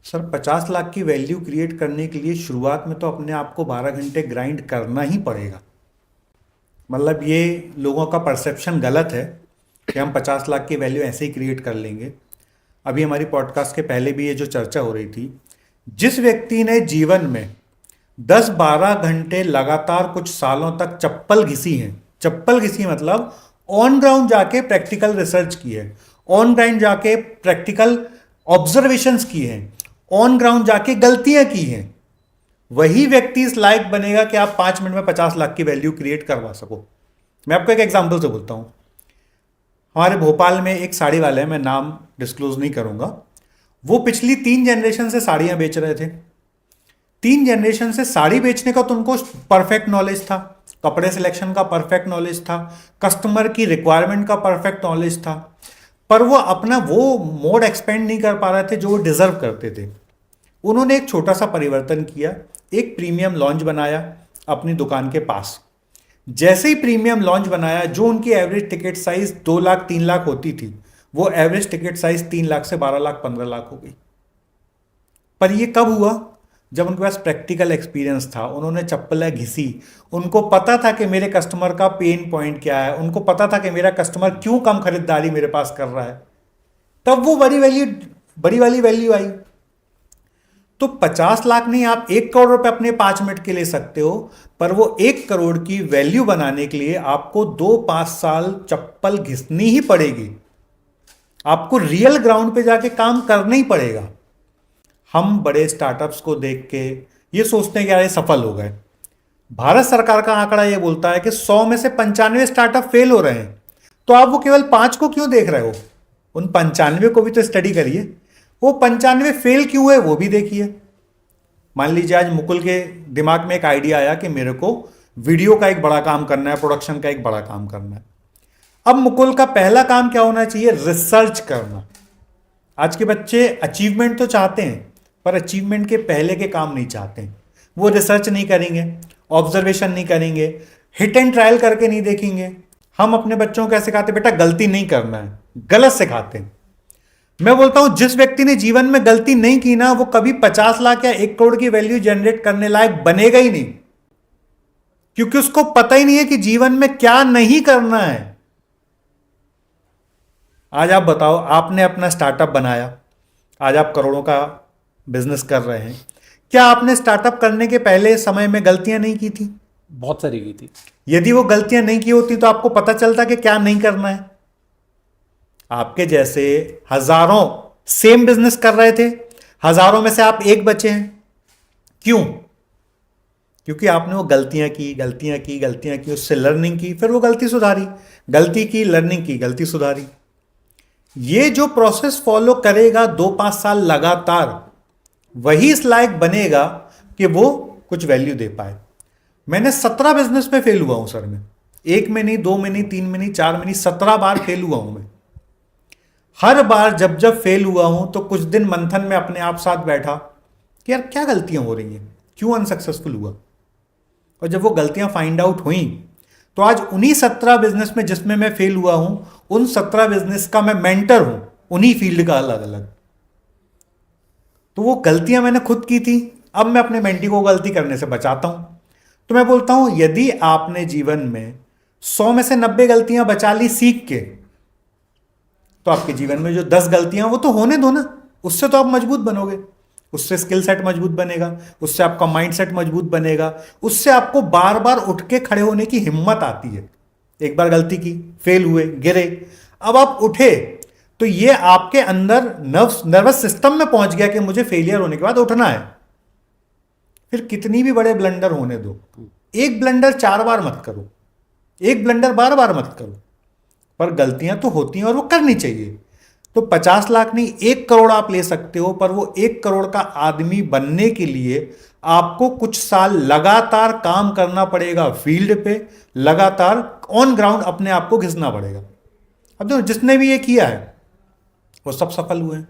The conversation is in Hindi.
सर 50 लाख की वैल्यू क्रिएट करने के लिए शुरुआत में तो अपने आप को 12 घंटे ग्राइंड करना ही पड़ेगा। मतलब ये लोगों का परसेप्शन गलत है कि हम 50 लाख की वैल्यू ऐसे ही क्रिएट कर लेंगे। अभी हमारी पॉडकास्ट के पहले भी ये जो चर्चा हो रही थी, जिस व्यक्ति ने जीवन में 10-12 घंटे लगातार कुछ सालों तक चप्पल घिसी है, चप्पल घिसी मतलब ऑन ग्राउंड जाके प्रैक्टिकल रिसर्च की है, ऑन ग्राउंड जाके प्रैक्टिकल ऑब्जर्वेशंस की हैं, ऑन ग्राउंड जाके गलतियां की हैं, वही व्यक्ति इस लायक बनेगा कि आप 5 मिनट में 50 लाख की वैल्यू क्रिएट करवा सको। मैं आपको एक एग्जांपल से बोलता हूं। हमारे भोपाल में एक साड़ी वाला है, मैं नाम डिस्क्लोज नहीं करूंगा। वो पिछली 3 जनरेशन से साड़ियां बेच रहे थे। 3 जनरेशन से साड़ी बेचने का तो उनको परफेक्ट नॉलेज था, कपड़े सिलेक्शन का परफेक्ट नॉलेज था, कस्टमर की रिक्वायरमेंट का परफेक्ट नॉलेज था, पर वो अपना वो मोड एक्सपेंड नहीं कर पा रहे थे जो वो डिजर्व करते थे। उन्होंने एक छोटा सा परिवर्तन किया, एक प्रीमियम लॉन्च बनाया अपनी दुकान के पास। जैसे ही प्रीमियम लॉन्च बनाया, जो उनकी average ticket size 2 lakh 3 lakh होती थी, वो एवरेज टिकट साइज 3 लाख से 12 लाख 15 लाख हो गई। पर ये कब हुआ? जब उनके पास प्रैक्टिकल एक्सपीरियंस था, उन्होंने चप्पलें घिसी, उनको पता था कि मेरे कस्टमर का पेन पॉइंट क्या है, उनको पता था कि मेरा कस्टमर क्यों कम खरीदारी मेरे पास कर रहा है। तब वो बड़ी वाली वैल्यू आई। तो 50 लाख नहीं, आप 1 करोड़ रुपए अपने 5 मिनट के ले सकते हो, पर वो 1 करोड़ की वैल्यू बनाने के लिए आपको 2-5 साल चप्पल घिसनी ही पड़ेगी। आपको रियल ग्राउंड पे जाके काम करना ही पड़ेगा। हम बड़े स्टार्टअप्स को देख के ये सोचते हैं कि यार ये सफल हो गए। भारत सरकार का आंकड़ा ये बोलता है कि 100 में से 95 स्टार्टअप फेल हो रहे हैं। तो आप वो केवल 5 को क्यों देख रहे हो? उन 95 को भी तो स्टडी करिए। वो 95 फेल क्यों हुए वो भी देखिए। मान लीजिए आज मुकुल के दिमाग में एक आइडिया आया कि मेरे को वीडियो का एक बड़ा काम करना है, प्रोडक्शन का एक बड़ा काम करना है। अब मुकुल का पहला काम क्या होना चाहिए? रिसर्च करना। आज के बच्चे अचीवमेंट तो चाहते हैं, पर अचीवमेंट के पहले के काम नहीं चाहते हैं। वो रिसर्च नहीं करेंगे, ऑब्जर्वेशन नहीं करेंगे, हिट एंड ट्रायल करके नहीं देखेंगे। हम अपने बच्चों को कैसे सिखाते? बेटा गलती नहीं करना है, गलत सिखाते हैं। मैं बोलता हूं जिस व्यक्ति ने जीवन में गलती नहीं की ना, वो कभी 50 लाख या 1 करोड़ की वैल्यू जनरेट करने लायक बनेगा ही नहीं, क्योंकि उसको पता ही नहीं है कि जीवन में क्या नहीं करना है। आज आप बताओ, आपने अपना स्टार्टअप बनाया, आज आप करोड़ों का बिजनेस कर रहे हैं। क्या आपने स्टार्टअप करने के पहले समय में गलतियां नहीं की थी? बहुत सारी की थी। यदि वो गलतियां नहीं की होती तो आपको पता चलता कि क्या नहीं करना है। आपके जैसे हजारों सेम बिजनेस कर रहे थे, हजारों में से आप एक बचे हैं। क्यों? क्योंकि आपने वो गलतियां की, उससे लर्निंग की, फिर वो गलती सुधारी, गलती की, लर्निंग की, गलती सुधारी। ये जो प्रोसेस फॉलो करेगा 2-5 साल लगातार, वही इस लायक बनेगा कि वो कुछ वैल्यू दे पाए। मैंने 17 बिजनेस में फेल हुआ हूं सर। मैं 1 में नहीं, 2 में नहीं, 3 में नहीं, 4 में नहीं, 17 बार फेल हुआ हूं मैं। हर बार जब जब फेल हुआ हूं तो कुछ दिन मंथन में अपने आप साथ बैठा कि यार क्या गलतियां हो रही हैं, क्यों अनसक्सेसफुल हुआ। और जब वो गलतियां फाइंड आउट हुई तो आज उन्हीं 17 बिजनेस में जिसमें मैं फेल हुआ हूं, उन 17 बिजनेस का मैं मेंटर हूं, उन्हीं फील्ड का अलग अलग। तो वो गलतियां मैंने खुद की थी, अब मैं अपने मेंटी को गलती करने से बचाता हूं। तो मैं बोलता हूं यदि आपने जीवन में 100 में से 90 गलतियां बचा ली सीख के, तो आपके जीवन में जो 10 गलतियां वो तो होने दो ना। उससे तो आप मजबूत बनोगे, उससे स्किल सेट मजबूत बनेगा, उससे आपका माइंड सेट मजबूत बनेगा, उससे आपको बार बार उठ के खड़े होने की हिम्मत आती है। एक बार गलती की, फेल हुए, गिरे, अब आप उठे तो ये आपके अंदर नर्वस सिस्टम में पहुंच गया कि मुझे फेलियर होने के बाद उठना है। फिर कितनी भी बड़े ब्लंडर होने दो, एक ब्लंडर 4 बार मत करो, एक ब्लंडर बार बार मत करो, पर गलतियां तो होती हैं और वो करनी चाहिए। तो 50 लाख नहीं, 1 करोड़ आप ले सकते हो, पर वो 1 करोड़ का आदमी बनने के लिए आपको कुछ साल लगातार काम करना पड़ेगा, फील्ड पे लगातार ऑन ग्राउंड अपने आप को घिसना पड़ेगा। अब देखो जिसने भी ये किया है वो सब सफल हुए हैं।